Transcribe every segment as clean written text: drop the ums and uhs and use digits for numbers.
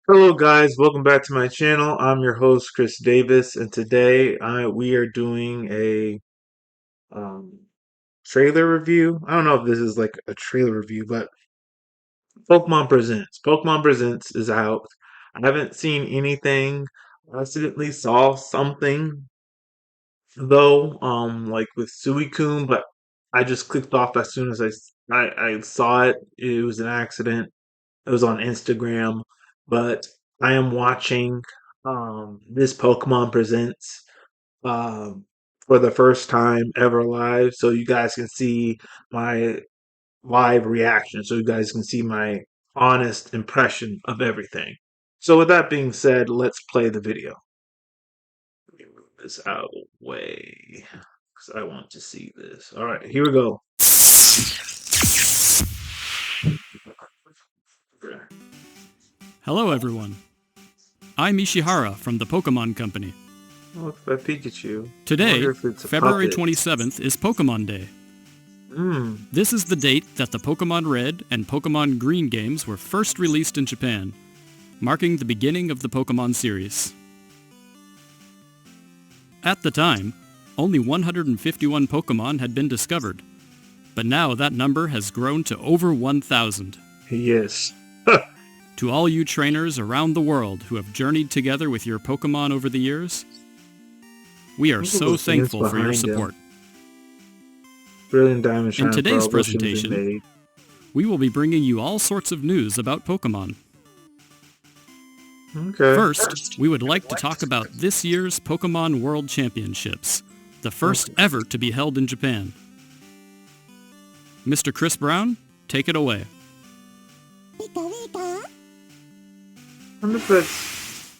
Hello guys, welcome back to my channel. I'm your host Chris Davis, and today we are doing a um, trailer review. I don't know if this is like a trailer review, but Pokemon Presents. Pokemon Presents is out. I haven't seen anything. I accidentally saw something though, like with Suicune, but I just clicked off as soon as I saw it. It was an accident. It was on Instagram, but I am watching this Pokemon Presents um, for the first time ever live, so you guys can see my live reaction, so you guys can see my honest impression of everything. So with that being said, let's play the video. Let me move this out of the way because I want to see this. All right, here we go. Hello everyone, I'm Ishihara from the Pokemon Company. Looks like Pikachu. I wonder Today, if it's a February puppet. 27th, is Pokemon Day. Hmm. This is the date that the Pokemon Red and Pokemon Green games were first released in Japan, marking the beginning of the Pokemon series. At the time, only 151 Pokemon had been discovered, but now that number has grown to over 1,000. Yes. To all you trainers around the world who have journeyed together with your Pokemon over the years, we are Look at so those things thankful for your behind him. support. Brilliant Diamond In Shine today's Pearl lotion's been presentation, made. we will be bringing you all sorts of news about Pokemon. Okay. First, we would like to talk about this year's Pokemon World Championships, the first Okay. ever to be held in Japan. Mr. Chris Brown, take it away. I wonder if that's.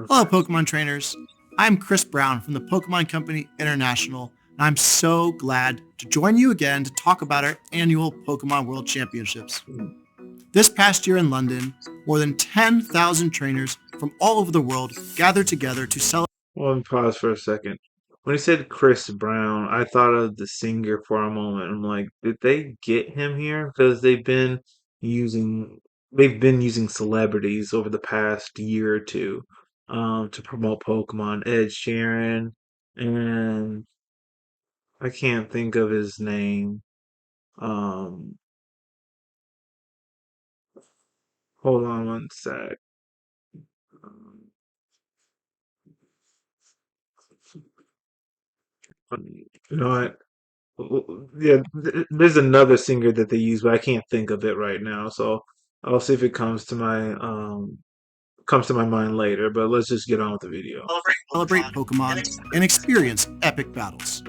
Hello, Pokemon trainers. I'm Chris Brown from the Pokemon Company International, and I'm so glad to join you again to talk about our annual Pokemon World Championships. This past year in London, more than 10,000 trainers from all over the world gathered together to celebrate. Well, let me pause for a second. When he said Chris Brown, I thought of the singer for a moment. I'm like, did they get him here? Because using they've been using celebrities over the past year or two to promote Pokemon. Ed Sheeran, and I can't think of his name. Um, Hold on one sec. Um, You know what? Yeah, there's another singer that they use, but I can't think of it right now. So I'll see if it comes to my mind later. But let's just get on with the video. Celebrate Pokemon and experience epic battles.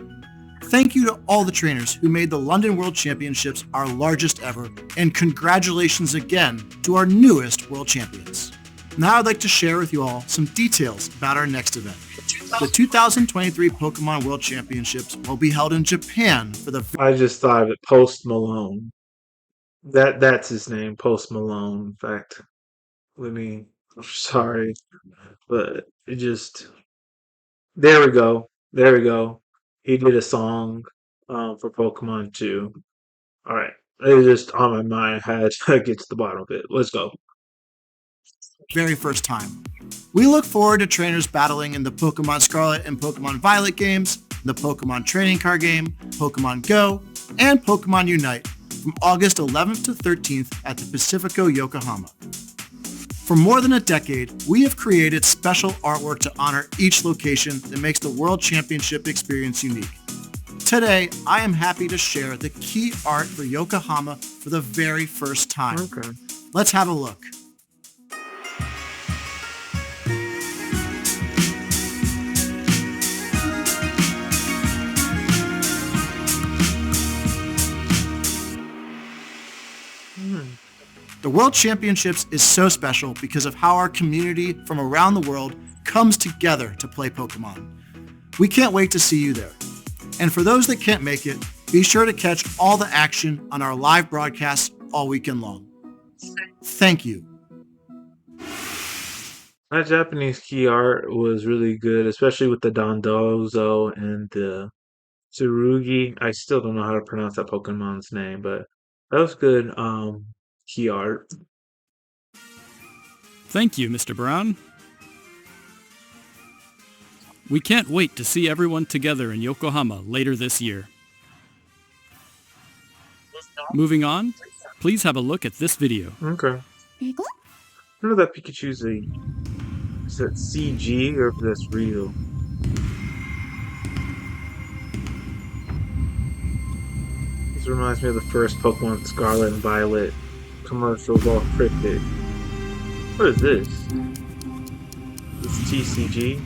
Thank you to all the trainers who made the London World Championships our largest ever, and congratulations again to our newest world champions. Now I'd like to share with you all some details about our next event. The 2023 Pokemon World Championships will be held in Japan for the I just thought of it. Post Malone. That's his name, Post Malone. In fact, let me. I'm sorry, but it just. There we go. There we go. He did a song for Pokemon 2. All right. It was just on my mind. I had to get to the bottom of it. Let's go. very first time. We look forward to trainers battling in the Pokemon Scarlet and Pokemon Violet games, the Pokemon Trading Card Game, Pokemon Go, and Pokemon Unite from August 11th to 13th at the Pacifico Yokohama. For more than a decade, we have created special artwork to honor each location that makes the World Championship experience unique. Today, I am happy to share the key art for Yokohama for the very first time. Okay. Let's have a look. Hmm. The World Championships is so special because of how our community from around the world comes together to play Pokemon. We can't wait to see you there. And for those that can't make it, be sure to catch all the action on our live broadcasts all weekend long. Thank you. That Japanese key art was really good, especially with the Dondozo and the Tsurugi. I still don't know how to pronounce that Pokemon's name, but that was good key art. Thank you, Mr. Brown. We can't wait to see everyone together in Yokohama later this year. Moving on, please have a look at this video. Okay. I don't know that Pikachu's is that CG or if that's real. This reminds me of the first Pokemon Scarlet and Violet commercials, all cryptic. What is this? This TCG?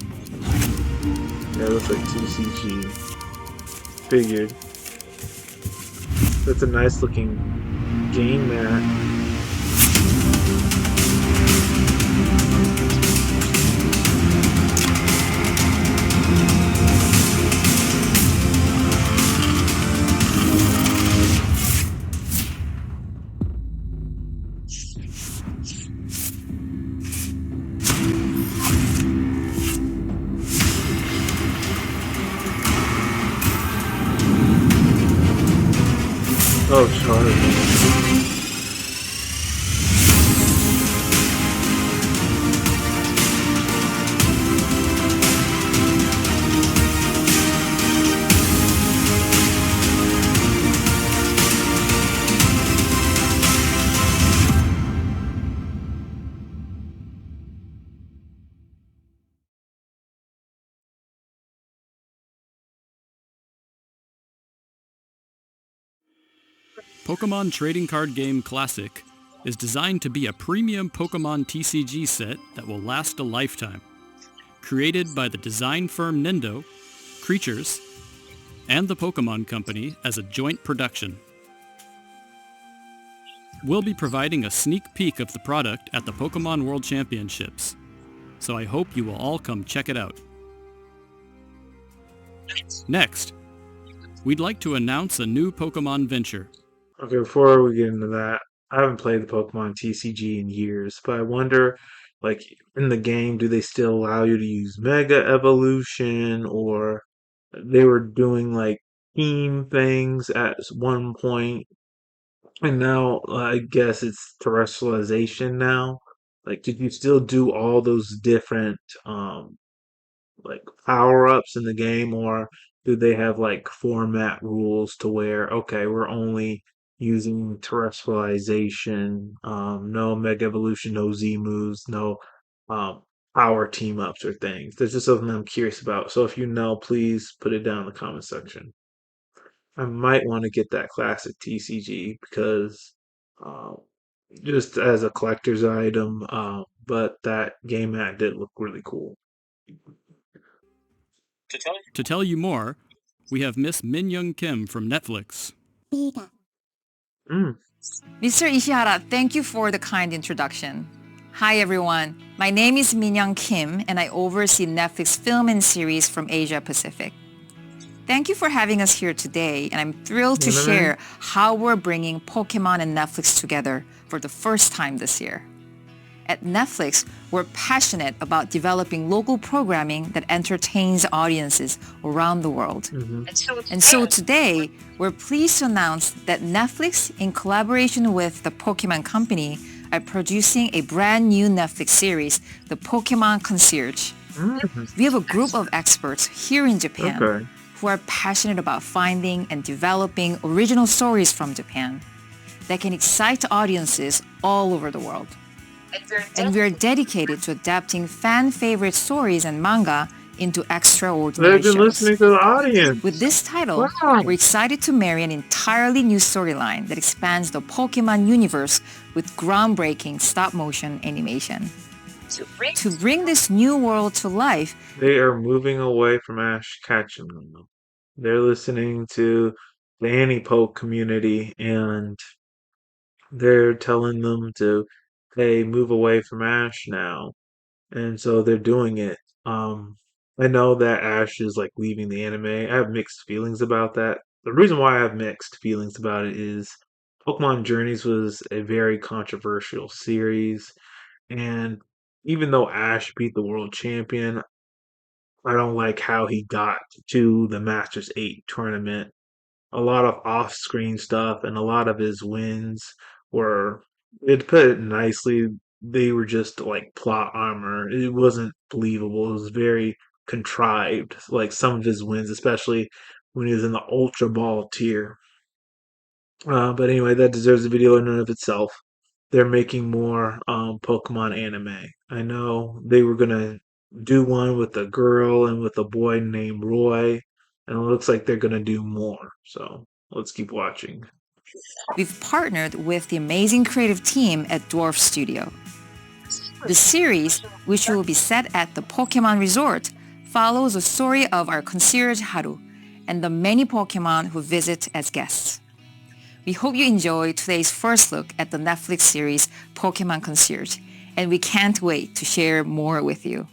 Yeah, it looks like TCG. Figured. That's a nice looking game mat. Oh, Charlie. Pokemon Trading Card Game Classic is designed to be a premium Pokemon TCG set that will last a lifetime. Created by the design firm Nendo, Creatures, and the Pokemon Company as a joint production. We'll be providing a sneak peek of the product at the Pokemon World Championships, so I hope you will all come check it out. Next, we'd like to announce a new Pokemon venture. Okay, before we get into that, I haven't played the Pokemon TCG in years, but I wonder, like, in the game, do they still allow you to use Mega Evolution, or they were doing, like, team things at one point, and now I guess it's terrestrialization now? Like, did you still do all those different, like power ups in the game, or do they have like format rules to where okay, we're only using terrestrialization, no Mega Evolution, no Z moves, no um, power team ups or things? That's just something I'm curious about. So if you know, please put it down in the comment section. I might want to get that classic TCG because um, just as a collector's item, but that game mat did look really cool. To tell you more, we have Miss Min Young Kim from Netflix. Mm. Mr. Ishihara, thank you for the kind introduction. Hi everyone, my name is Minyoung Kim and I oversee Netflix film and series from Asia Pacific. Thank you for having us here today and I'm thrilled to share how we're bringing Pokemon and Netflix together for the first time this year. At Netflix, we're passionate about developing local programming that entertains audiences around the world. And so today, we're pleased to announce that Netflix, in collaboration with the Pokemon Company, are producing a brand new Netflix series, The Pokemon Concierge. We have a group of experts here in Japan who are passionate about finding and developing original stories from Japan that can excite audiences all over the world. And we are dedicated to adapting fan-favorite stories and manga into extraordinary They've been shows. listening to the audience. With this title, we're excited to marry an entirely new storyline that expands the Pokemon universe with groundbreaking stop-motion animation. To bring this new world to life, They are moving away from Ash Ketchum now. They're listening to the Annie-Poke community and they're telling them to, hey, move away from Ash now. And so they're doing it. I know that Ash is like leaving the anime. I have mixed feelings about that. The reason why I have mixed feelings about it is Pokemon Journeys was a very controversial series, and even though Ash beat the world champion, I don't like how he got to the Masters 8 tournament. A lot of off-screen stuff and a lot of his wins were, it put it nicely, they were just like plot armor. It wasn't believable. It was very contrived. Like some of his wins, especially when he was in the Ultra Ball tier. But anyway, that deserves a video in and of itself. They're making more Pokemon anime. I know they were gonna do one with a girl and with a boy named Roy, and it looks like they're gonna do more. So let's keep watching. We've partnered with the amazing creative team at Dwarf Studio. The series, which will be set at the Pokemon Resort, follows the story of our concierge Haru and the many Pokemon who visit as guests. We hope you enjoy today's first look at the Netflix series Pokemon Concierge, and we can't wait to share more with you.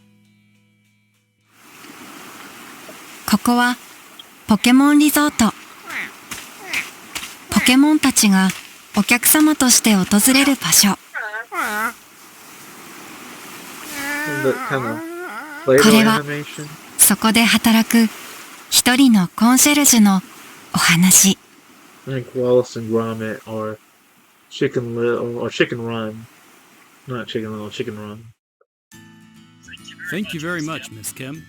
ここはポケモンリゾート。ポケモンたちがお客様として訪れる場所。The kind of Play-Doh これは animation. そこで働く一人のコンシェルジュのお話。I think Wallace and Gromit or Chicken Little or Chicken Run. Not Chicken Little, Chicken Run. Thank you very much, Miss Kim.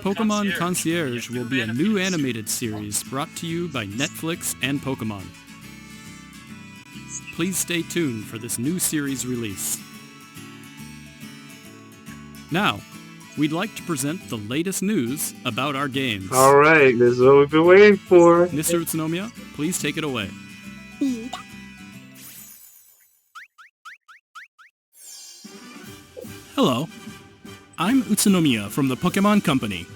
Pokemon Concierge will be a new animated series brought to you by Netflix and Pokemon. Please stay tuned for this new series release. Now, we'd like to present the latest news about our games. All right, this is what we've been waiting for. Mr. Utsunomiya, please take it away. Hello, I'm Utsunomiya from the Pokemon Company.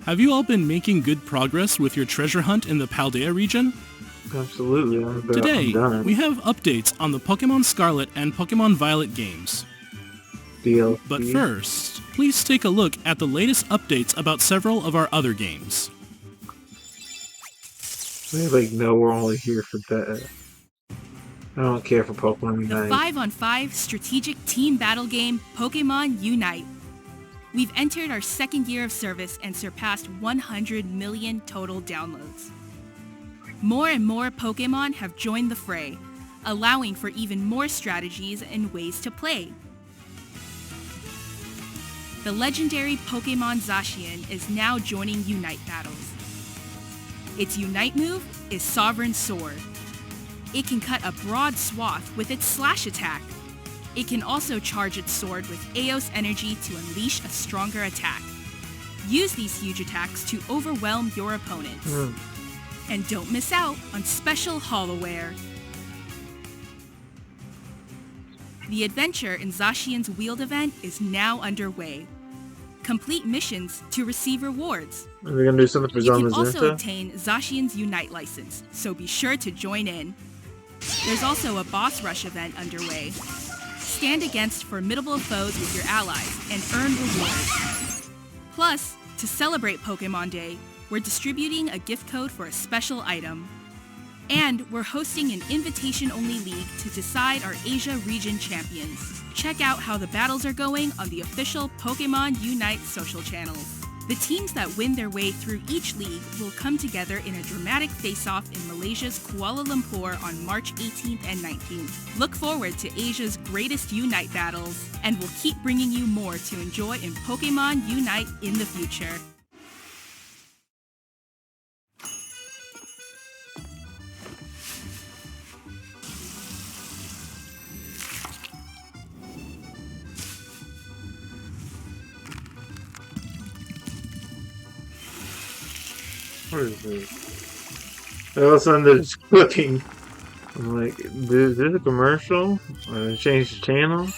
Have you all been making good progress with your treasure hunt in the Paldea region? Absolutely. Today, I'm done. we have updates on the Pokemon Scarlet and Pokemon Violet games. DLC. But first, please take a look at the latest updates about several of our other games. They know we're only here for that. I don't care for Pokemon The Unite. 5-on-5 strategic team battle game Pokemon Unite. We've entered our second year of service and surpassed 100 million total downloads. More and more Pokemon have joined the fray, allowing for even more strategies and ways to play. The legendary Pokemon Zacian is now joining Unite battles. Its Unite move is Sovereign Sword. It can cut a broad swath with its slash attack. It can also charge its sword with Eos energy to unleash a stronger attack. Use these huge attacks to overwhelm your opponents. And don't miss out on special Holoware. The adventure in Zacian's Wheeled event is now underway. Complete missions to receive rewards. Are they gonna do something for You can also Zamazenta? obtain Zacian's Unite license, so be sure to join in. There's also a boss rush event underway. Stand against formidable foes with your allies and earn rewards. Plus, to celebrate Pokemon Day, we're distributing a gift code for a special item. And we're hosting an invitation-only league to decide our Asia region champions. Check out how the battles are going on the official Pokemon Unite social channels. The teams that win their way through each league will come together in a dramatic face-off in Malaysia's Kuala Lumpur on March 18th and 19th. Look forward to Asia's greatest Unite battles, and we'll keep bringing you more to enjoy in Pokemon Unite in the future. What is this? All of a sudden they're just clicking. I'm like, is this a commercial? Change the channel?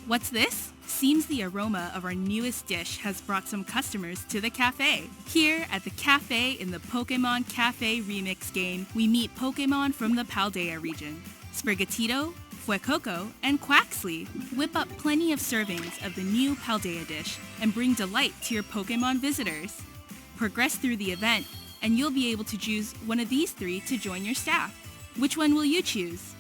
What's this? Seems the aroma of our newest dish has brought some customers to the cafe. Here at the cafe in the Pokemon Cafe Remix game, we meet Pokemon from the Paldea region. Sprigatito, Fuecoco, and Quaxley. Whip up plenty of servings of the new Paldea dish and bring delight to your Pokemon visitors. Progress through the event, and you'll be able to choose one of these three to join your staff. Which one will you choose?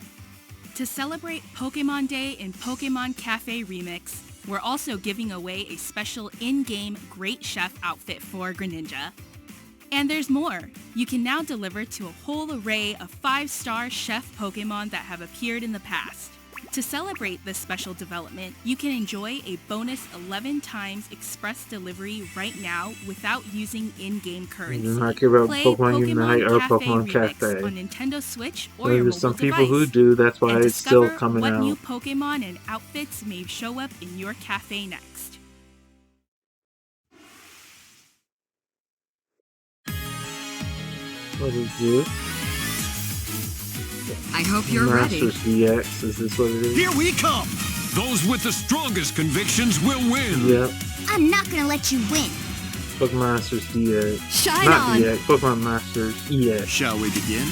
To celebrate Pokemon Day in Pokemon Cafe Remix, we're also giving away a special in-game Great Chef outfit for Greninja. And there's more. You can now deliver to a whole array of 5-star chef Pokemon that have appeared in the past. To celebrate this special development, you can enjoy a bonus 11 times express delivery right now without using in-game currency. You not care about Play Pokemon Unite or Cafe Pokemon Remix Cafe. on Nintendo Switch or your There's mobile some people device. who do, that's why And it's still discover coming what new out. Pokemon and outfits may show up in your cafe next. What is it? I hope you're ready. Masters DX, is this what it is? Here we come! Those with the strongest convictions will win! Yep. I'm not gonna let you win. Pokemon Masters DX. Shine Not on! DX, Pokemon Masters EX. Shall we begin?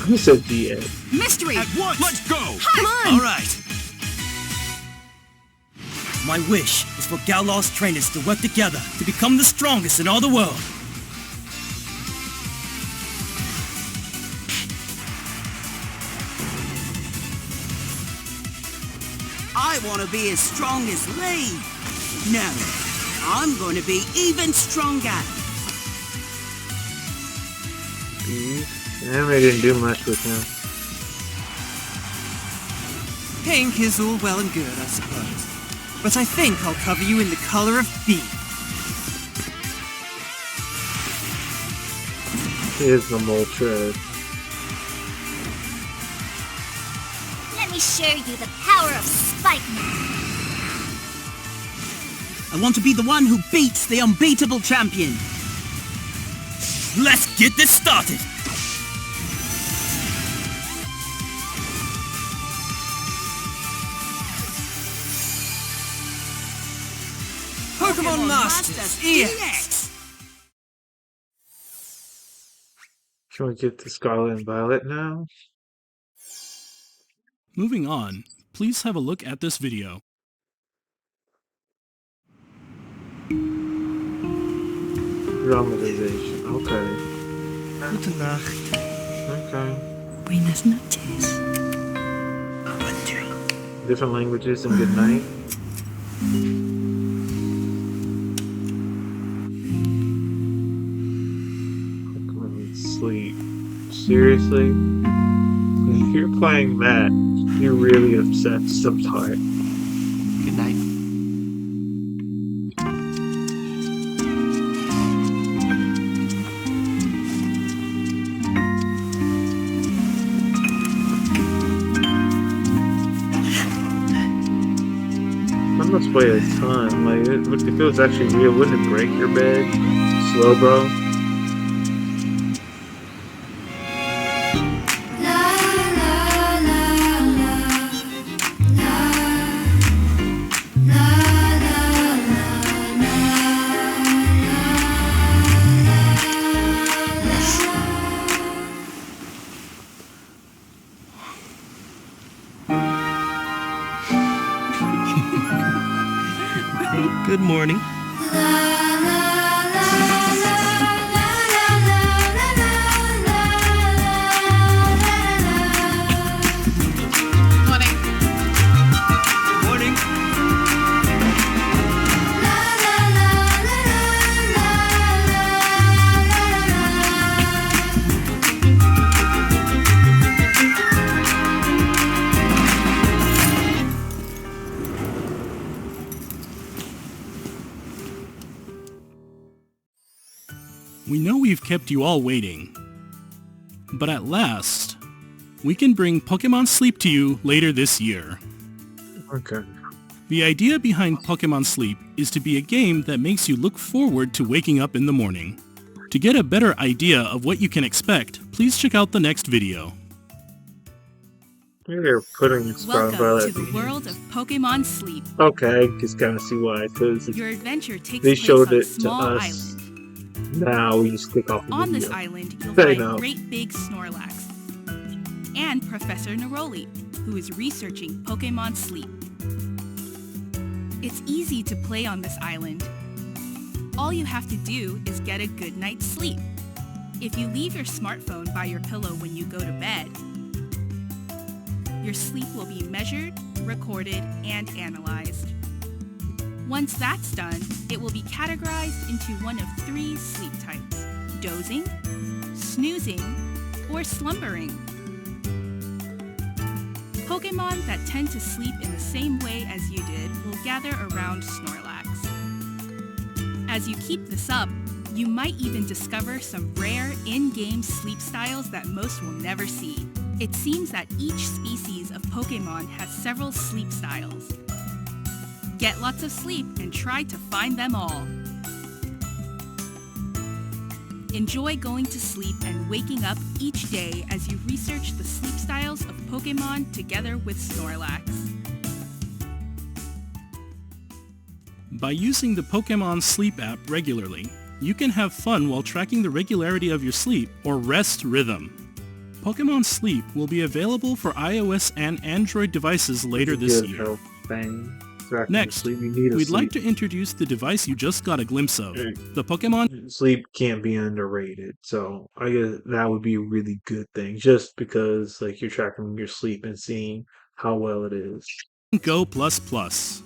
Who said DX? Mystery! At once! Let's go! Come on! All right. My wish is for Galar's trainers to work together to become the strongest in all the world. I want to be as strong as Lee. No, I'm going to be even stronger. Anime didn't do much with him. Pink is all well and good, I suppose. But I think I'll cover you in the color of beef. Here's the Moltres. Let me show you the power of Spike Man. I want to be the one who beats the unbeatable champion. Let's get this started! Pokemon Masters EX! Can we get to Scarlet and Violet now? Moving on, please have a look at this video. Dramatization. Okay. Gute Nacht. Okay. Buenas noches. Different languages and good night. Pokemon Sleep. Seriously? If you're playing that, you're really obsessed sometimes. Good night. That must weigh a ton. Like, if it was actually real, wouldn't it break your bed? Slow, bro. Good morning. Morning. We know we've kept you all waiting, but at last, we can bring Pokemon Sleep to you later this year. Okay. The idea behind Pokemon Sleep is to be a game that makes you look forward to waking up in the morning. To get a better idea of what you can expect, please check out the next video. Maybe they're putting Scarlet and Welcome Violet. to the world of Pokemon Sleep. Okay, I just kind of see why. Because Your adventure takes they place showed on a it to small us. island. Now we just click off the On this video. island, you'll I find know. Great Big Snorlax and Professor Neroli, who is researching Pokemon Sleep. It's easy to play on this island. All you have to do is get a good night's sleep. If you leave your smartphone by your pillow when you go to bed, your sleep will be measured, recorded, and analyzed. Once that's done, it will be categorized into one of 3 sleep types: dozing, snoozing, or slumbering. Pokemon that tend to sleep in the same way as you did will gather around Snorlax. As you keep this up, you might even discover some rare in-game sleep styles that most will never see. It seems that each species of Pokemon has several sleep styles. Get lots of sleep and try to find them all. Enjoy going to sleep and waking up each day as you research the sleep styles of Pokemon together with Snorlax. By using the Pokemon Sleep app regularly, you can have fun while tracking the regularity of your sleep or rest rhythm. Pokemon Sleep will be available for iOS and Android devices later this year. Next, we'd like to introduce the device you just got a glimpse of, the Pokemon Sleep can't be underrated, so I guess that would be a really good thing, just because like you're tracking your sleep and seeing how well it is. Go Plus Plus.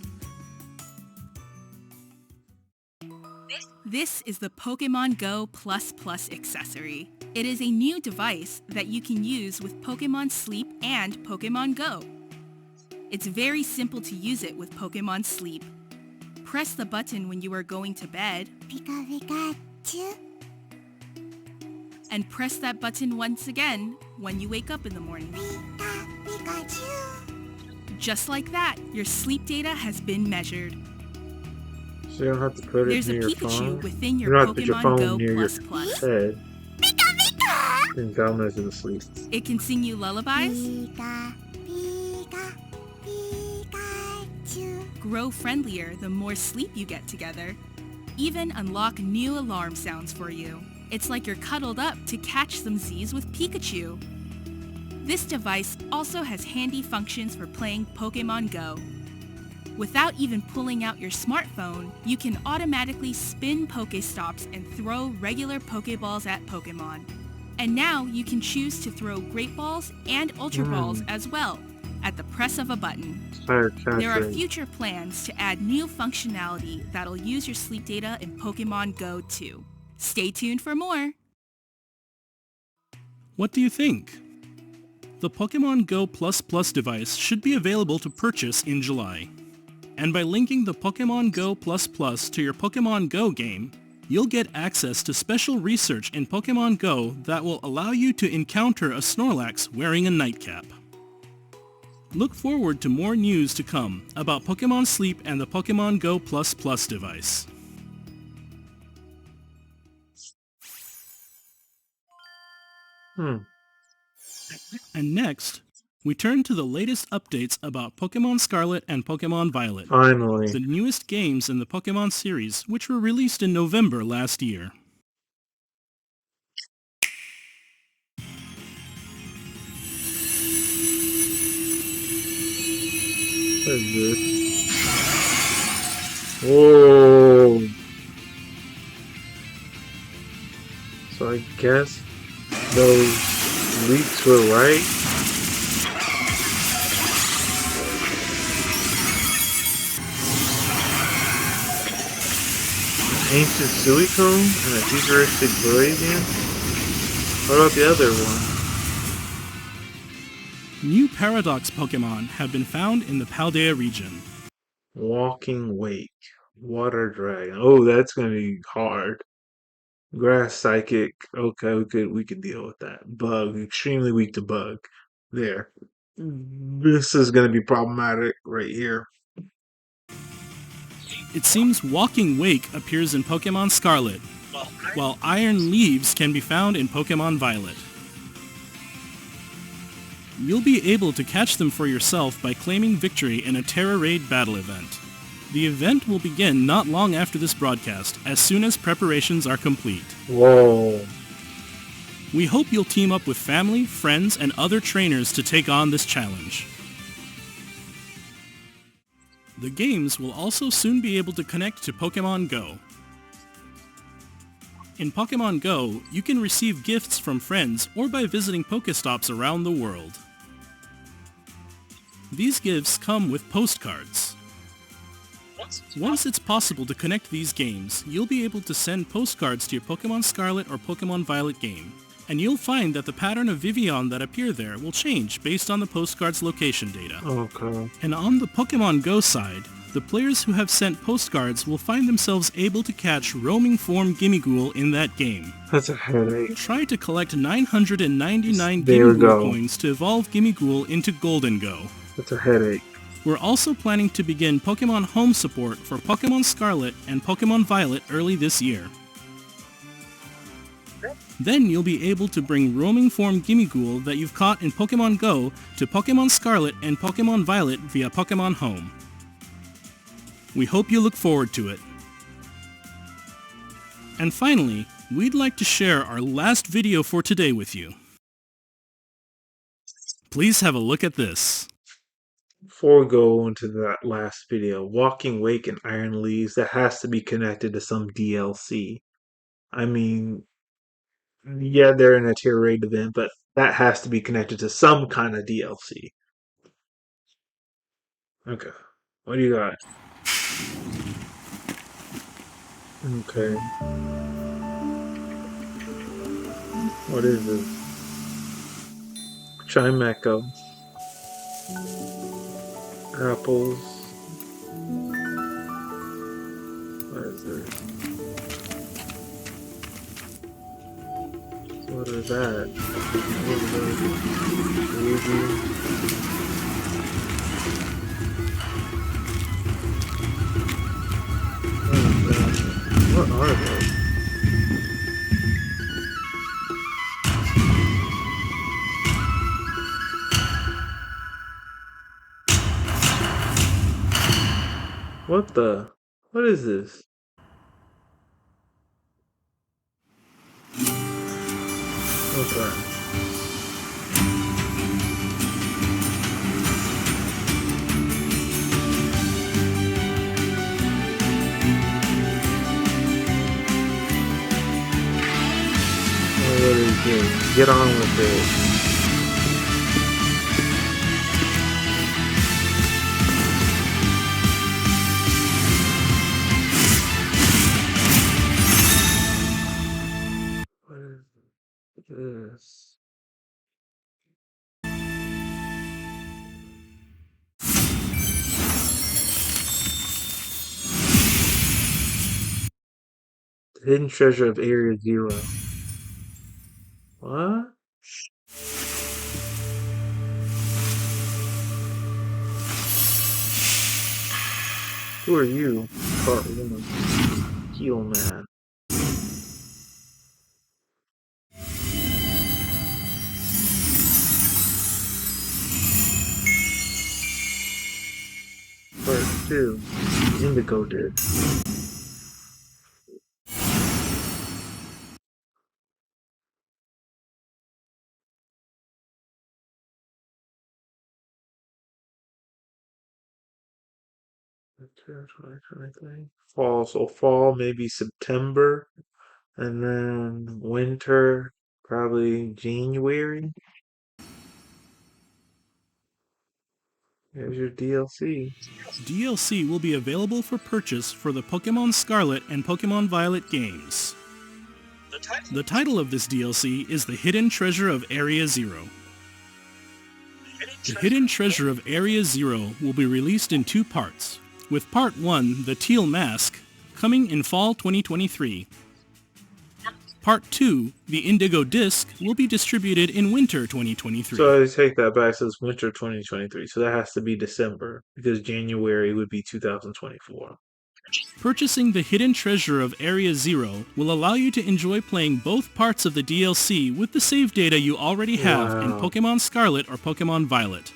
This is the Pokemon Go Plus Plus accessory. It is a new device that you can use with Pokemon Sleep and Pokemon Go. It's very simple to use it with Pokemon Sleep. Press the button when you are going to bed, and press that button once again when you wake up in the morning. Just like that, your sleep data has been measured. So you don't have to put it There's a near your Pikachu phone. within You your don't have to put your Pokemon phone Go near Plus your Plus. head. And that'll measure the sleep. It can sing you lullabies, grow friendlier the more sleep you get together, even unlock new alarm sounds for you. It's like you're cuddled up to catch some Z's with Pikachu. This device also has handy functions for playing Pokemon Go. Without even pulling out your smartphone, you can automatically spin Pokestops and throw regular Pokeballs at Pokemon. And now you can choose to throw Great Balls and Ultra Balls as well, at the press of a button. There are future plans to add new functionality that'll use your sleep data in Pokemon Go too. Stay tuned for more! What do you think? The Pokemon Go Plus Plus device should be available to purchase in July. And by linking the Pokemon Go Plus Plus to your Pokemon Go game, you'll get access to special research in Pokemon Go that will allow you to encounter a Snorlax wearing a nightcap. Look forward to more news to come about Pokemon Sleep and the Pokemon Go Plus Plus device. And next, we turn to the latest updates about Pokemon Scarlet and Pokemon Violet. Finally. The newest games in the Pokemon series, which were released in November last year. That's good. Whoa. So I guess those leaks were right. Ancient Suicune and a futuristic Bravian? What about the other one? New Paradox Pokemon have been found in the Paldea region. Walking Wake. Water Dragon. Oh, that's gonna be hard. Grass Psychic. Okay, we could deal with that. Bug. Extremely weak to Bug. There. This is gonna be problematic right here. It seems Walking Wake appears in Pokemon Scarlet, while Iron Leaves can be found in Pokemon Violet. You'll be able to catch them for yourself by claiming victory in a Terra Raid battle event. The event will begin not long after this broadcast, as soon as preparations are complete. Whoa. We hope you'll team up with family, friends, and other trainers to take on this challenge. The games will also soon be able to connect to Pokemon Go. In Pokemon Go, you can receive gifts from friends or by visiting Pokestops around the world. These gifts come with postcards. Once it's possible to connect these games, you'll be able to send postcards to your Pokemon Scarlet or Pokemon Violet game, and you'll find that the pattern of Vivillon that appear there will change based on the postcard's location data. Okay. And on the Pokemon Go side, the players who have sent postcards will find themselves able to catch roaming form Gimmighoul in that game. That's a headache. Try to collect 999 There we Gimmighoul go. coins to evolve Gimmighoul into Golden Go. That's a headache. We're also planning to begin Pokemon Home support for Pokemon Scarlet and Pokemon Violet early this year. Then you'll be able to bring roaming form Gimmighoul that you've caught in Pokemon Go to Pokemon Scarlet and Pokemon Violet via Pokemon Home. We hope you look forward to it. And finally, we'd like to share our last video for today with you. Please have a look at this. Before we go into that last video, Walking Wake and Iron Leaves, that has to be connected to some DLC. I mean, yeah, they're in a tier raid event, but that has to be connected to some kind of DLC. Okay. What do you got? Okay. What is this? Chimecho. Apples. What is this? What is that? What are those? What the? What is this? Okay. What is this? Get on with it. What is this? The Hidden Treasure of Area Zero. What? Who are you? Part 1. Heel Man. Part 2. Indigo Disc. Fall, so fall, maybe September, and then winter, probably January. There's your DLC. DLC will be available for purchase for the Pokemon Scarlet and Pokemon Violet games. The title of this DLC is The Hidden Treasure of Area Zero. The Hidden Treasure of Area Zero will be released in 2 parts, with Part 1, The Teal Mask, coming in fall 2023. Part 2, The Indigo Disc, will be distributed in winter 2023. So I take that back, it says winter 2023, so that has to be December, because January would be 2024. Purchasing the Hidden Treasure of Area Zero will allow you to enjoy playing both parts of the DLC with the save data you already have in Pokemon Scarlet or Pokemon Violet.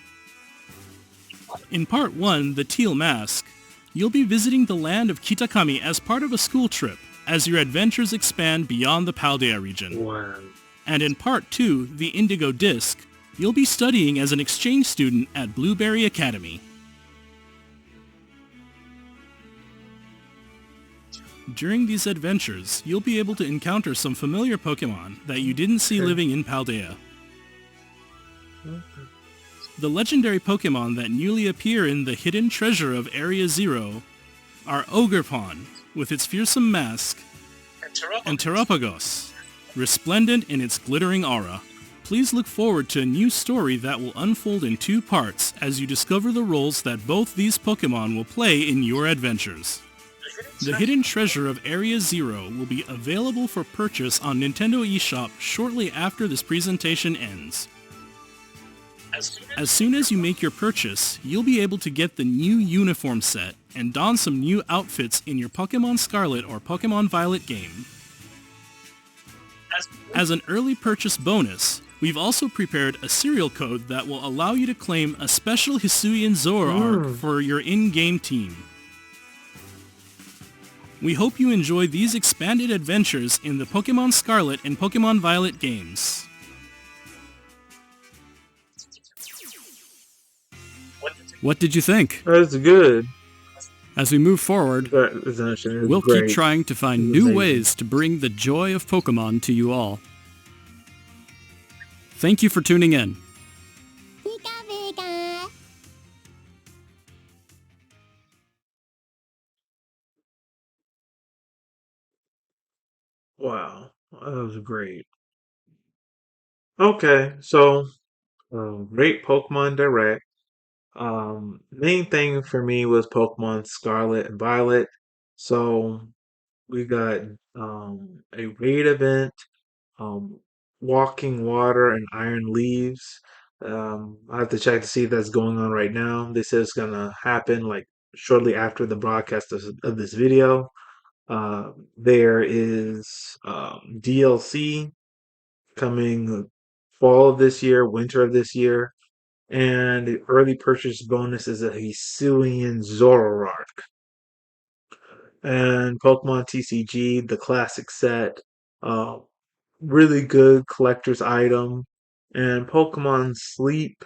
In Part 1, The Teal Mask, you'll be visiting the land of Kitakami as part of a school trip, as your adventures expand beyond the Paldea region. Wow. And in Part 2, The Indigo Disc, you'll be studying as an exchange student at Blueberry Academy. During these adventures, you'll be able to encounter some familiar Pokemon that you didn't see living in Paldea. The legendary Pokemon that newly appear in The Hidden Treasure of Area Zero are Ogerpon, with its fearsome mask, and Terapagos, resplendent in its glittering aura. Please look forward to a new story that will unfold in 2 parts as you discover the roles that both these Pokemon will play in your adventures. The hidden treasure of Area Zero will be available for purchase on Nintendo eShop shortly after this presentation ends. As soon as you make your purchase, you'll be able to get the new uniform set and don some new outfits in your Pokemon Scarlet or Pokemon Violet game. As an early purchase bonus, we've also prepared a serial code that will allow you to claim a special Hisuian Zoroark for your in-game team. We hope you enjoy these expanded adventures in the Pokemon Scarlet and Pokemon Violet games. What did you think? That's good. As we move forward, we'll keep trying to find new ways to bring the joy of Pokemon to you all. Thank you for tuning in. Wow, that was great. Okay, so great Pokemon Direct. Main thing for me was Pokemon Scarlet and Violet. So we got a raid event, um, Walking Water and Iron Leaves. I have to check to see if that's going on right now. They said it's gonna happen like shortly after the broadcast of this video. There is DLC coming fall of this year, winter of this year, and the early purchase bonus is a Hisuian Zoroark. And Pokemon TCG, the classic set, uh, really good collector's item. And Pokemon Sleep,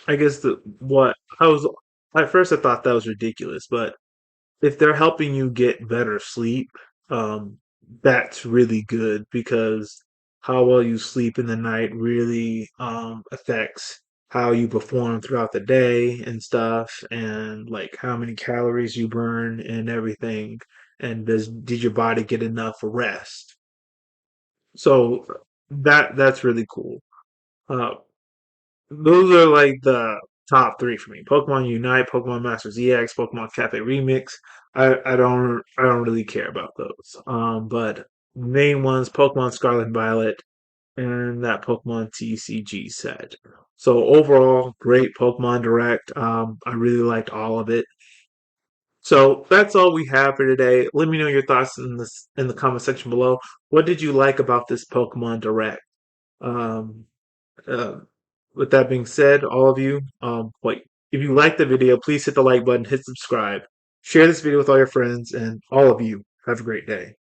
I guess what I was at first I thought that was ridiculous, but if they're helping you get better sleep, um, that's really good because how well you sleep in the night really affects how you perform throughout the day and stuff, and like how many calories you burn and everything, and did your body get enough rest? So that's really cool. Uh, those are like the top 3 for me: Pokemon Unite, Pokemon Masters EX, Pokemon Cafe Remix. I don't really care about those. But main ones: Pokemon Scarlet and Violet, and that Pokemon TCG set. So overall, great Pokemon Direct. I really liked all of it. So that's all we have for today. Let me know your thoughts in the comment section below. What did you like about this Pokemon Direct? Um, uh, with that being said, all of you, if you like the video, please hit the like button, hit subscribe, share this video with all your friends, and all of you have a great day.